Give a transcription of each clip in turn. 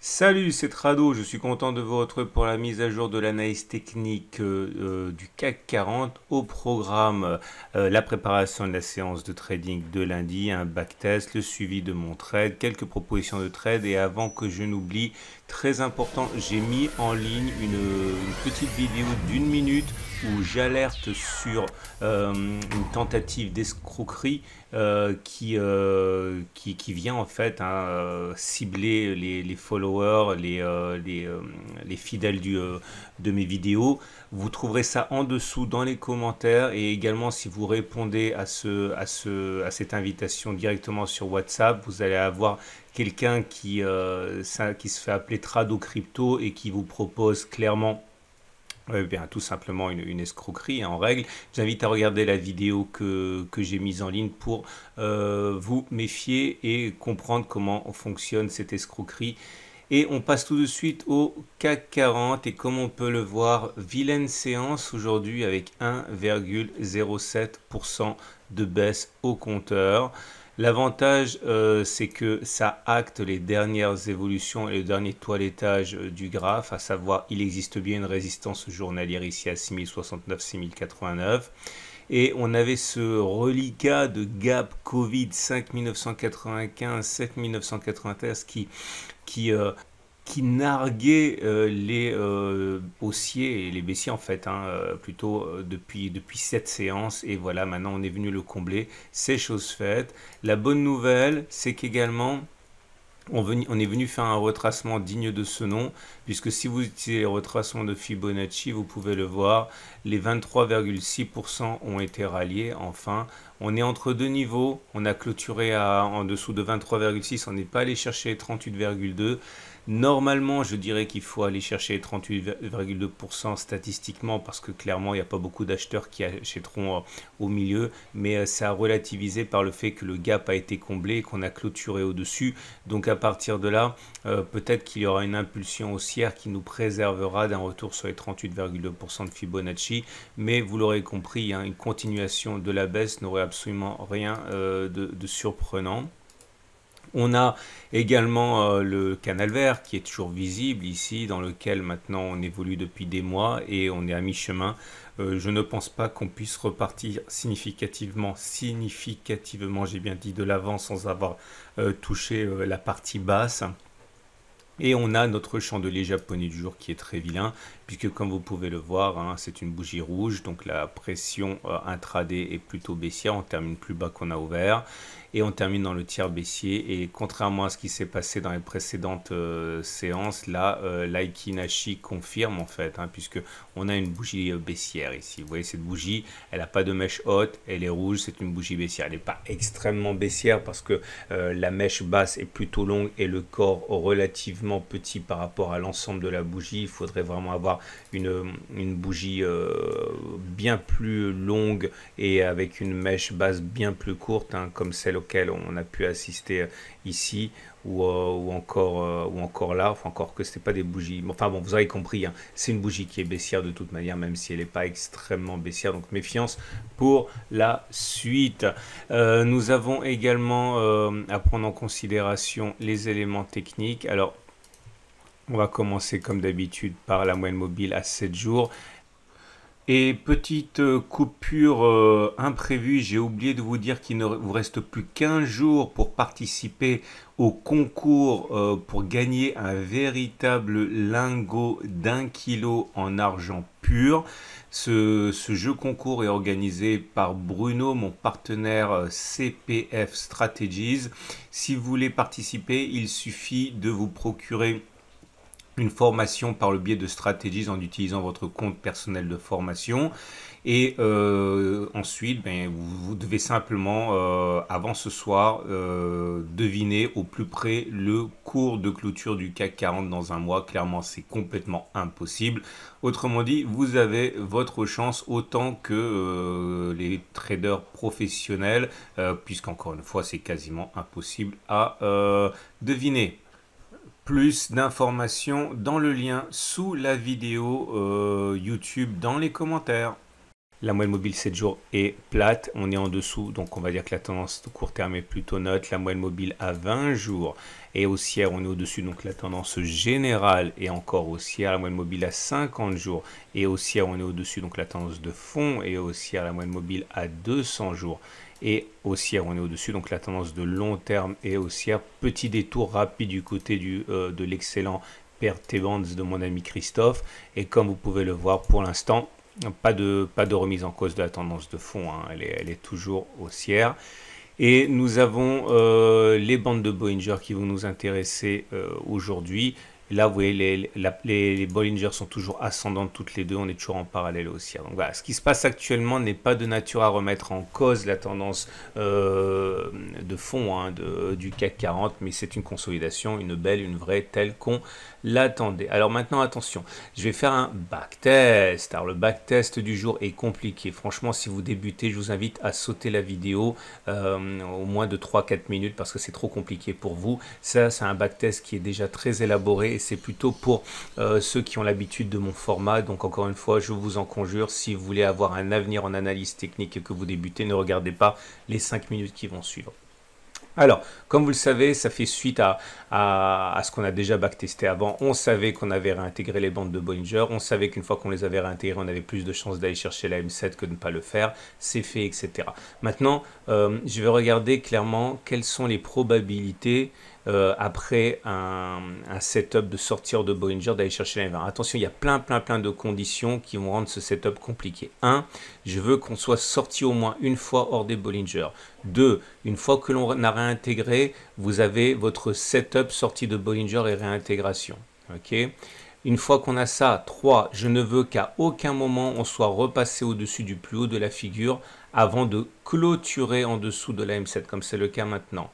Salut, c'est Trado, je suis content de vous retrouver pour la mise à jour de l'analyse technique du CAC 40 au programme la préparation de la séance de trading de lundi, un backtest, le suivi de mon trade, quelques propositions de trade et avant que je n'oublie, très important, j'ai mis en ligne une petite vidéo d'une minute où j'alerte sur une tentative d'escroquerie qui vient en fait cibler les followers, les fidèles de mes vidéos. Vous trouverez ça en dessous dans les commentaires et également si vous répondez à cette invitation directement sur WhatsApp, vous allez avoir quelqu'un qui se fait appeler Trado Crypto et qui vous propose clairement bien, tout simplement une escroquerie en règle. Je vous invite à regarder la vidéo que j'ai mise en ligne pour vous méfier et comprendre comment fonctionne cette escroquerie. Et on passe tout de suite au CAC 40 et comme on peut le voir, vilaine séance aujourd'hui avec 1,07% de baisse au compteur. L'avantage, c'est que ça acte les dernières évolutions et le dernier toilettage du graphe, à savoir il existe bien une résistance journalière ici à 6069, 6089. Et on avait ce reliquat de gap Covid 5995, 7993 qui, euh, qui narguait les haussiers et les baissiers en fait, plutôt depuis cette séance. Et voilà, maintenant on est venu le combler, c'est chose faite. La bonne nouvelle, c'est qu'également on est venu faire un retracement digne de ce nom, puisque si vous utilisez les retracements de Fibonacci, vous pouvez le voir, les 23,6% ont été ralliés. Enfin, on est entre deux niveaux, on a clôturé en dessous de 23,6, on n'est pas allé chercher 38,2. Normalement, je dirais qu'il faut aller chercher 38,2% statistiquement parce que clairement, il n'y a pas beaucoup d'acheteurs qui achèteront au milieu, mais c'est à relativiser par le fait que le gap a été comblé et qu'on a clôturé au-dessus. Donc à partir de là, peut-être qu'il y aura une impulsion haussière qui nous préservera d'un retour sur les 38,2% de Fibonacci, mais vous l'aurez compris, une continuation de la baisse n'aurait absolument rien de surprenant. On a également le canal vert qui est toujours visible ici, dans lequel maintenant on évolue depuis des mois et on est à mi-chemin. Je ne pense pas qu'on puisse repartir significativement, j'ai bien dit, de l'avant sans avoir touché la partie basse. Et on a notre chandelier japonais du jour qui est très vilain, puisque comme vous pouvez le voir, c'est une bougie rouge, donc la pression intraday est plutôt baissière, on termine plus bas qu'on a ouvert, et on termine dans le tiers baissier, et contrairement à ce qui s'est passé dans les précédentes séances, là, l'Aiki Nashi confirme en fait, puisque on a une bougie baissière ici. Vous voyez cette bougie, elle n'a pas de mèche haute, elle est rouge, c'est une bougie baissière. Elle n'est pas extrêmement baissière parce que la mèche basse est plutôt longue et le corps relativement petit par rapport à l'ensemble de la bougie. Il faudrait vraiment avoir une bougie bien plus longue et avec une mèche basse bien plus courte, comme celle auquel on a pu assister ici ou encore là, enfin encore que ce n'est pas des bougies. Enfin bon, vous avez compris, c'est une bougie qui est baissière de toute manière, même si elle n'est pas extrêmement baissière. Donc méfiance pour la suite. Nous avons également à prendre en considération les éléments techniques. Alors, on va commencer comme d'habitude par la moyenne mobile à 7 jours. Et petite coupure imprévue, j'ai oublié de vous dire qu'il ne vous reste plus qu'un jour pour participer au concours pour gagner un véritable lingot d'1 kilo en argent pur. Ce jeu concours est organisé par Bruno, mon partenaire CPF Strategies. Si vous voulez participer, il suffit de vous procurer une formation par le biais de Strategies en utilisant votre compte personnel de formation. Et ensuite, vous devez simplement, avant ce soir, deviner au plus près le cours de clôture du CAC 40 dans un mois. Clairement, c'est complètement impossible. Autrement dit, vous avez votre chance autant que les traders professionnels, puisqu'encore une fois, c'est quasiment impossible à deviner. Plus d'informations dans le lien sous la vidéo YouTube dans les commentaires. La moyenne mobile 7 jours est plate, on est en dessous, donc on va dire que la tendance de court terme est plutôt neutre. La moyenne mobile à 20 jours est haussière, on est au-dessus, donc la tendance générale est encore haussière. La moyenne mobile à 50 jours est haussière, on est au-dessus, donc la tendance de fond est haussière. La moyenne mobile à 200 jours est haussière, on est au-dessus, donc la tendance de long terme est haussière. Petit détour rapide du côté de l'excellent pair T-Bonds de mon ami Christophe, et comme vous pouvez le voir, pour l'instant, pas de remise en cause de la tendance de fond, hein. Elle est toujours haussière. Et nous avons les bandes de Bollinger qui vont nous intéresser aujourd'hui. Là, vous voyez, les Bollinger sont toujours ascendantes toutes les deux, on est toujours en parallèle haussière. Donc voilà, ce qui se passe actuellement n'est pas de nature à remettre en cause la tendance de fond, hein, du CAC 40, mais c'est une consolidation, une belle, une vraie, telle qu'on l'attendait. Alors maintenant, attention, je vais faire un backtest. Alors le backtest du jour est compliqué. Franchement, si vous débutez, je vous invite à sauter la vidéo au moins de 3-4 minutes parce que c'est trop compliqué pour vous. Ça, c'est un backtest qui est déjà très élaboré et c'est plutôt pour ceux qui ont l'habitude de mon format. Donc encore une fois, je vous en conjure, si vous voulez avoir un avenir en analyse technique et que vous débutez, ne regardez pas les 5 minutes qui vont suivre. Alors, comme vous le savez, ça fait suite à ce qu'on a déjà backtesté avant. On savait qu'on avait réintégré les bandes de Bollinger. On savait qu'une fois qu'on les avait réintégrées, on avait plus de chances d'aller chercher la M7 que de ne pas le faire. C'est fait, etc. Maintenant, je vais regarder clairement quelles sont les probabilités après un setup de sortir de Bollinger d'aller chercher la M20. Attention, il y a plein de conditions qui vont rendre ce setup compliqué. 1, je veux qu'on soit sorti au moins une fois hors des Bollinger. 2, une fois que l'on a réintégré, vous avez votre setup sortie de Bollinger et réintégration. Ok. Une fois qu'on a ça, 3, je ne veux qu'à aucun moment on soit repassé au-dessus du plus haut de la figure avant de clôturer en dessous de la M7, comme c'est le cas maintenant.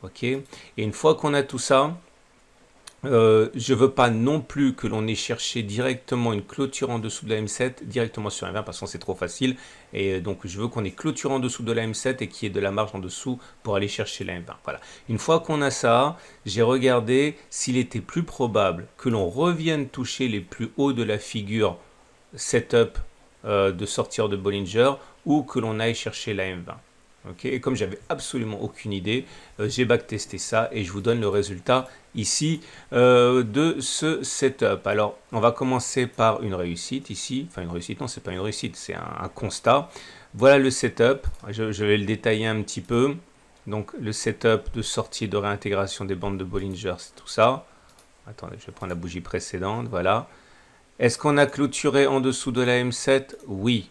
Ok. Et une fois qu'on a tout ça, je ne veux pas non plus que l'on ait cherché directement une clôture en dessous de la M7 directement sur M20 parce que c'est trop facile. Et donc je veux qu'on ait clôture en dessous de la M7 et qu'il y ait de la marge en dessous pour aller chercher la M20. Voilà. Une fois qu'on a ça, j'ai regardé s'il était plus probable que l'on revienne toucher les plus hauts de la figure setup de sortir de Bollinger ou que l'on aille chercher la M20. Okay. Et comme j'avais absolument aucune idée, j'ai backtesté ça et je vous donne le résultat ici de ce setup. Alors, on va commencer par une réussite ici. Enfin, une réussite, non, c'est pas une réussite, c'est un constat. Voilà le setup. Je vais le détailler un petit peu. Donc, le setup de sortie et de réintégration des bandes de Bollinger, c'est tout ça. Attendez, je vais prendre la bougie précédente. Voilà. Est-ce qu'on a clôturé en dessous de la M7? Oui.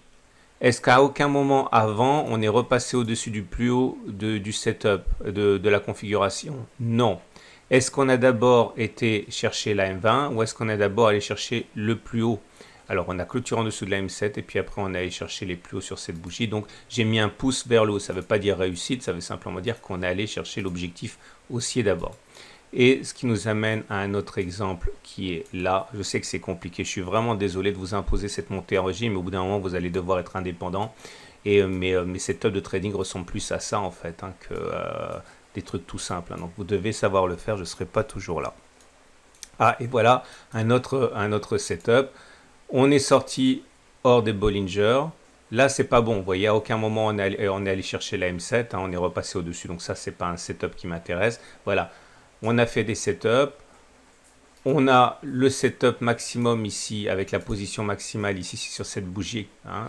Est-ce qu'à aucun moment avant, on est repassé au-dessus du plus haut du setup, de la configuration? Non. Est-ce qu'on a d'abord été chercher la M20 ou est-ce qu'on a d'abord allé chercher le plus haut? Alors, on a clôturé en dessous de la M7 et puis après, on est allé chercher les plus hauts sur cette bougie. Donc, j'ai mis un pouce vers le haut. Ça ne veut pas dire réussite, ça veut simplement dire qu'on est allé chercher l'objectif haussier d'abord. Et ce qui nous amène à un autre exemple qui est là. Je sais que c'est compliqué, je suis vraiment désolé de vous imposer cette montée en régime, mais au bout d'un moment, vous allez devoir être indépendant. Et mes setups de trading ressemblent plus à ça, en fait, hein, que des trucs tout simples. Hein. Donc, vous devez savoir le faire, je ne serai pas toujours là. Ah, et voilà un autre setup. On est sorti hors des Bollinger. Là, c'est pas bon. Vous voyez, à aucun moment, on est allé chercher la M7. Hein, on est repassé au-dessus. Donc, ça, c'est pas un setup qui m'intéresse. Voilà. On a fait des setups, on a le setup maximum ici avec la position maximale ici sur cette bougie. Hein,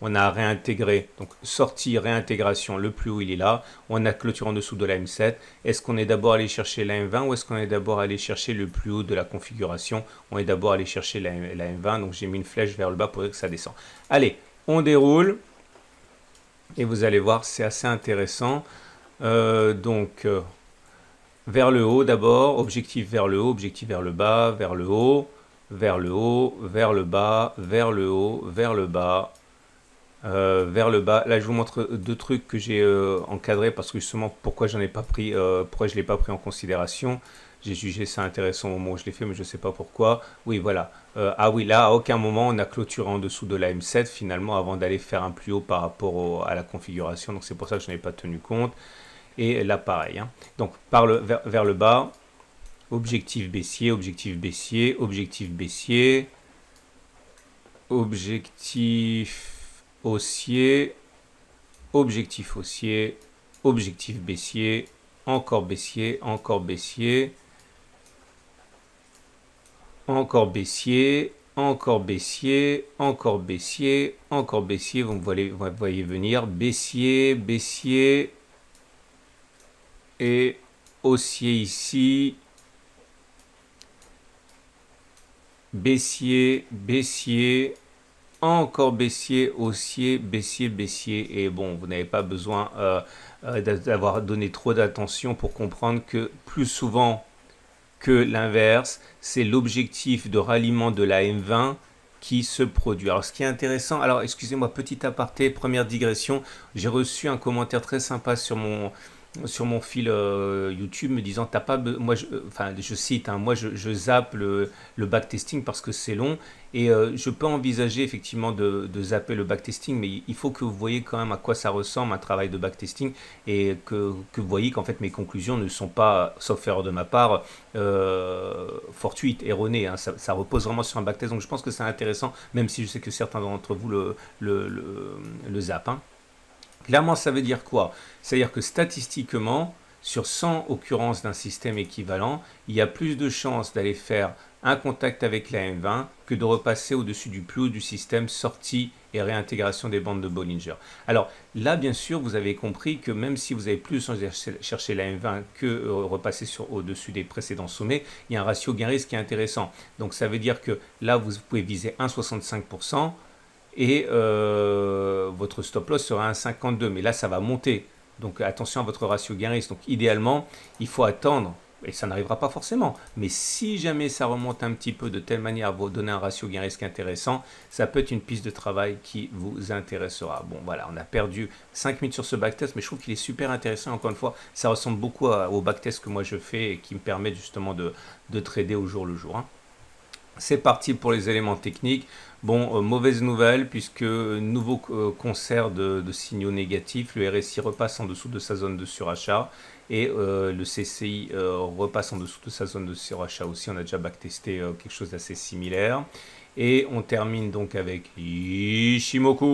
on a réintégré, donc sortie, réintégration, le plus haut il est là. On a clôture en dessous de la M7. Est-ce qu'on est d'abord allé chercher la M20 ou est-ce qu'on est d'abord allé chercher le plus haut de la configuration? On est d'abord allé chercher la M20, donc j'ai mis une flèche vers le bas pour dire que ça descend. Allez, on déroule et vous allez voir, c'est assez intéressant. Vers le haut d'abord, objectif vers le haut, objectif vers le bas, vers le haut, vers le haut, vers le bas, vers le haut, vers le bas, vers le bas. Là, je vous montre deux trucs que j'ai encadrés parce que justement, pourquoi je l'ai pas pris en considération. J'ai jugé ça intéressant au moment où je l'ai fait, mais je ne sais pas pourquoi. Oui, voilà. Ah oui, là, à aucun moment, on a clôturé en dessous de la M7 finalement avant d'aller faire un plus haut par rapport à la configuration. Donc, c'est pour ça que je n'avais pas tenu compte. Et là, pareil. Hein. Donc, vers le bas, objectif baissier, objectif baissier, objectif baissier, objectif haussier, objectif haussier, objectif baissier, encore baissier, encore baissier, encore baissier, encore baissier, encore baissier, encore baissier, vous voyez venir, baissier, baissier, et haussier ici, baissier, baissier, encore baissier, haussier, baissier, baissier. Et bon, vous n'avez pas besoin d'avoir donné trop d'attention pour comprendre que plus souvent que l'inverse, c'est l'objectif de ralliement de la M20 qui se produit. Alors ce qui est intéressant, alors excusez-moi, petit aparté, première digression, j'ai reçu un commentaire très sympa sur mon fil YouTube me disant t'as pas moi enfin je cite hein, moi je zappe le backtesting parce que c'est long et je peux envisager effectivement de zapper le backtesting, mais il faut que vous voyez quand même à quoi ça ressemble un travail de backtesting et que vous voyez qu'en fait mes conclusions ne sont pas, sauf erreur de ma part, fortuites, erronées, hein. Ça repose vraiment sur un backtest, donc je pense que c'est intéressant, même si je sais que certains d'entre vous le zappent, hein. Clairement, ça veut dire quoi? C'est-à-dire que statistiquement, sur 100 occurrences d'un système équivalent, il y a plus de chances d'aller faire un contact avec la M20 que de repasser au-dessus du plus haut du système, sortie et réintégration des bandes de Bollinger. Alors là, bien sûr, vous avez compris que même si vous avez plus de chances de chercher la M20 que repasser au-dessus des précédents sommets, il y a un ratio gain-risque qui est intéressant. Donc ça veut dire que là, vous pouvez viser 1,65%. Et votre stop loss sera un 52, mais là ça va monter, donc attention à votre ratio gain-risque. Donc idéalement il faut attendre, et ça n'arrivera pas forcément, mais si jamais ça remonte un petit peu de telle manière à vous donner un ratio gain-risque intéressant, ça peut être une piste de travail qui vous intéressera. Bon voilà, on a perdu 5 minutes sur ce backtest, mais je trouve qu'il est super intéressant. Encore une fois, ça ressemble beaucoup au backtest que moi je fais et qui me permet justement de trader au jour le jour, hein. C'est parti pour les éléments techniques. Bon, mauvaise nouvelle, puisque nouveau concert de signaux négatifs. Le RSI repasse en dessous de sa zone de surachat et le CCI repasse en dessous de sa zone de surachat aussi. On a déjà backtesté quelque chose d'assez similaire. Et on termine donc avec l'Ishimoku.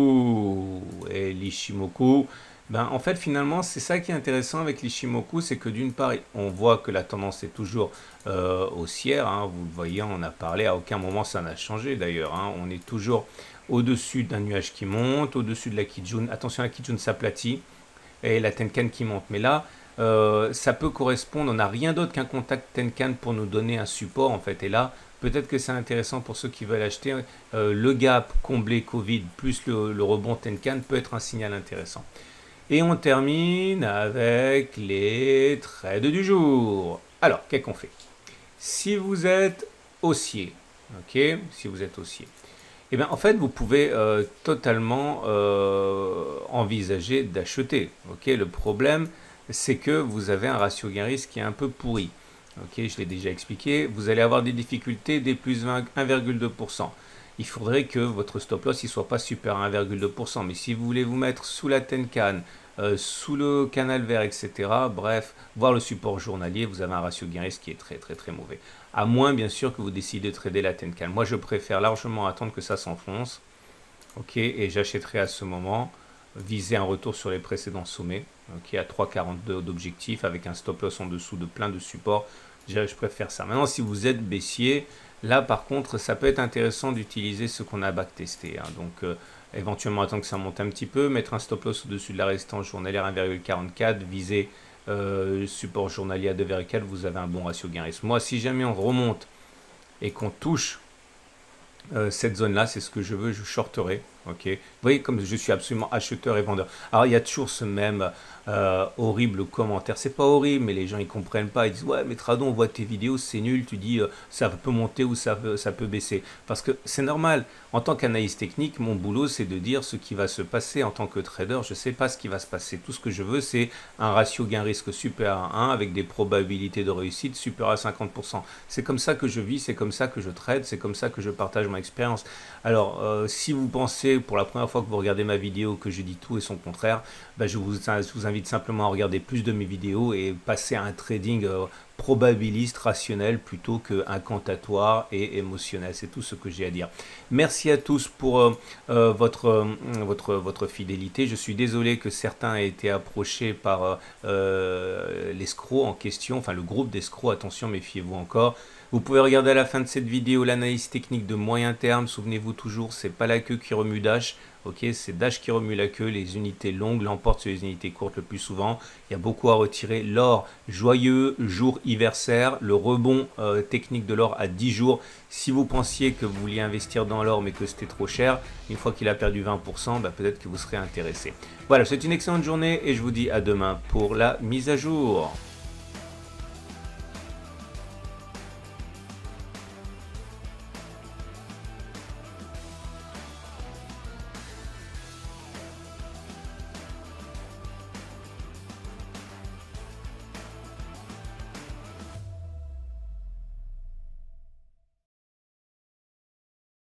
Et l'Ishimoku, ben, en fait, finalement, c'est ça qui est intéressant avec l'Ishimoku, c'est que d'une part, on voit que la tendance est toujours haussière, hein. Vous le voyez, on a parlé, à aucun moment ça n'a changé d'ailleurs, hein. On est toujours au-dessus d'un nuage qui monte, au-dessus de la Kijun. Attention, la Kijun s'aplatit et la Tenkan qui monte. Mais là, ça peut correspondre, on n'a rien d'autre qu'un contact Tenkan pour nous donner un support en fait. Et là, peut-être que c'est intéressant pour ceux qui veulent acheter. Le gap comblé Covid plus le rebond Tenkan peut être un signal intéressant. Et on termine avec les trades du jour. Alors, qu'est-ce qu'on fait? Si vous êtes haussier, ok, si vous êtes haussier, eh bien, en fait, vous pouvez totalement envisager d'acheter. Ok, le problème, c'est que vous avez un ratio gain-risque qui est un peu pourri. Ok, je l'ai déjà expliqué. Vous allez avoir des difficultés des plus 1,2%. Il faudrait que votre stop loss ne soit pas super à 1,2%. Mais si vous voulez vous mettre sous la Tenkan, sous le canal vert, etc., bref, voir le support journalier, vous avez un ratio gain-risque qui est très très très mauvais. À moins bien sûr que vous décidez de trader la Tenkan. Moi je préfère largement attendre que ça s'enfonce. Ok, et j'achèterai à ce moment, viser un retour sur les précédents sommets, ok, à 3,42 d'objectif avec un stop loss en dessous de plein de supports. Je préfère ça. Maintenant, si vous êtes baissier, là par contre, ça peut être intéressant d'utiliser ce qu'on a backtesté, hein. Donc, éventuellement attendre que ça monte un petit peu, mettre un stop loss au-dessus de la résistance journalière 1,44, viser support journalier à 2,4, vous avez un bon ratio gain-risque. Moi, si jamais on remonte et qu'on touche cette zone-là, c'est ce que je veux, je shorterai. Ok, vous voyez comme je suis absolument acheteur et vendeur. Alors il y a toujours ce même horrible commentaire. C'est pas horrible, mais les gens ils comprennent pas. Ils disent ouais, mais Tradon, on voit tes vidéos, c'est nul. Tu dis ça peut monter ou ça peut baisser. Parce que c'est normal. En tant qu'analyste technique, mon boulot c'est de dire ce qui va se passer. En tant que trader, je sais pas ce qui va se passer. Tout ce que je veux, c'est un ratio gain-risque supérieur à 1 avec des probabilités de réussite supérieures à 50%. C'est comme ça que je vis, c'est comme ça que je trade, c'est comme ça que je partage mon expérience. Alors si vous pensez c'est pour la première fois que vous regardez ma vidéo que je dis tout et son contraire, bah, je vous invite simplement à regarder plus de mes vidéos et passer à un trading probabiliste, rationnel, plutôt qu'incantatoire et émotionnel. C'est tout ce que j'ai à dire. Merci à tous pour votre fidélité. Je suis désolé que certains aient été approchés par l'escroc en question, enfin le groupe d'escrocs, attention, méfiez-vous encore. Vous pouvez regarder à la fin de cette vidéo l'analyse technique de moyen terme. Souvenez-vous toujours, c'est pas la queue qui remue Dash. Ok, c'est Dash qui remue la queue. Les unités longues l'emportent sur les unités courtes le plus souvent. Il y a beaucoup à retirer. L'or, joyeux jour hiversaire. Le rebond technique de l'or à 10 jours. Si vous pensiez que vous vouliez investir dans l'or mais que c'était trop cher, une fois qu'il a perdu 20%, bah, peut-être que vous serez intéressé. Voilà, c'est une excellente journée et je vous dis à demain pour la mise à jour.